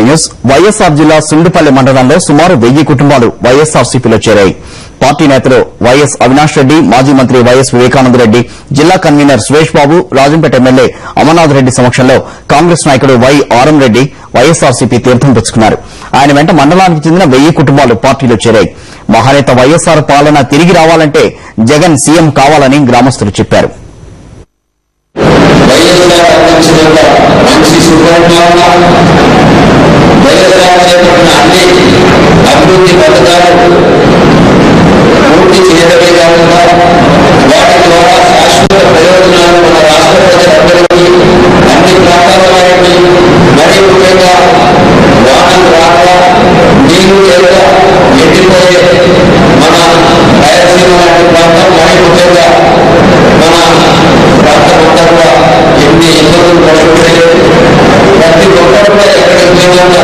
News YSR జిల్లా సుండుపల్లి మండలంలో సుమారు 1000 కుటుంబాలు వైఎస్ఆర్సీపీలో చేరాయి. పార్టీ నేతలు వైఎస్ అవినాష్ రెడ్డి, మాజీ మంత్రి వైఎస్ వివేకానందరెడ్డి, జిల్లా కన్వీనర్ సురేష్ బాబు, రాజంపేట ఎమ్మెల్యే అమర్నాథ్ రెడ్డి సమక్షంలో కాంగ్రెస్ నాయకుడు వై ఆరం రెడ్డి వైఎస్ఆర్సీపీ తీర్థం పుచ్చుకున్నారు. ఆయన వెంట మండలానికి చెందిన 1000 కుటుంబాలు పార్టీలో చేరాయి. మహానేత వైఎస్ఆర్ పాలన తిరిగి రావాలంటే జగన్ సీఎం కావాలని గ్రామస్తులు చెప్పారు. అభివృద్ధి పథకాలు పూర్తి చేయడమే కాకుండా వాటి ద్వారా శాశ్వత ప్రయోజనాలు మన రాష్ట్ర ప్రజలందరికీ, అన్ని ప్రాంతాల వారికి, మరీ ముఖ్యంగా వాహనం రాక నీరు లేక ఎండిపోయే మన రాయలసీమ లాంటి ప్రాంతం, మరీ ముఖ్యంగా మన ప్రాంతం ఎన్ని ఇబ్బందులు పడుతున్నాయో ప్రతి ఒక్కరు కూడా ఎక్కడ ఉద్యోగంగా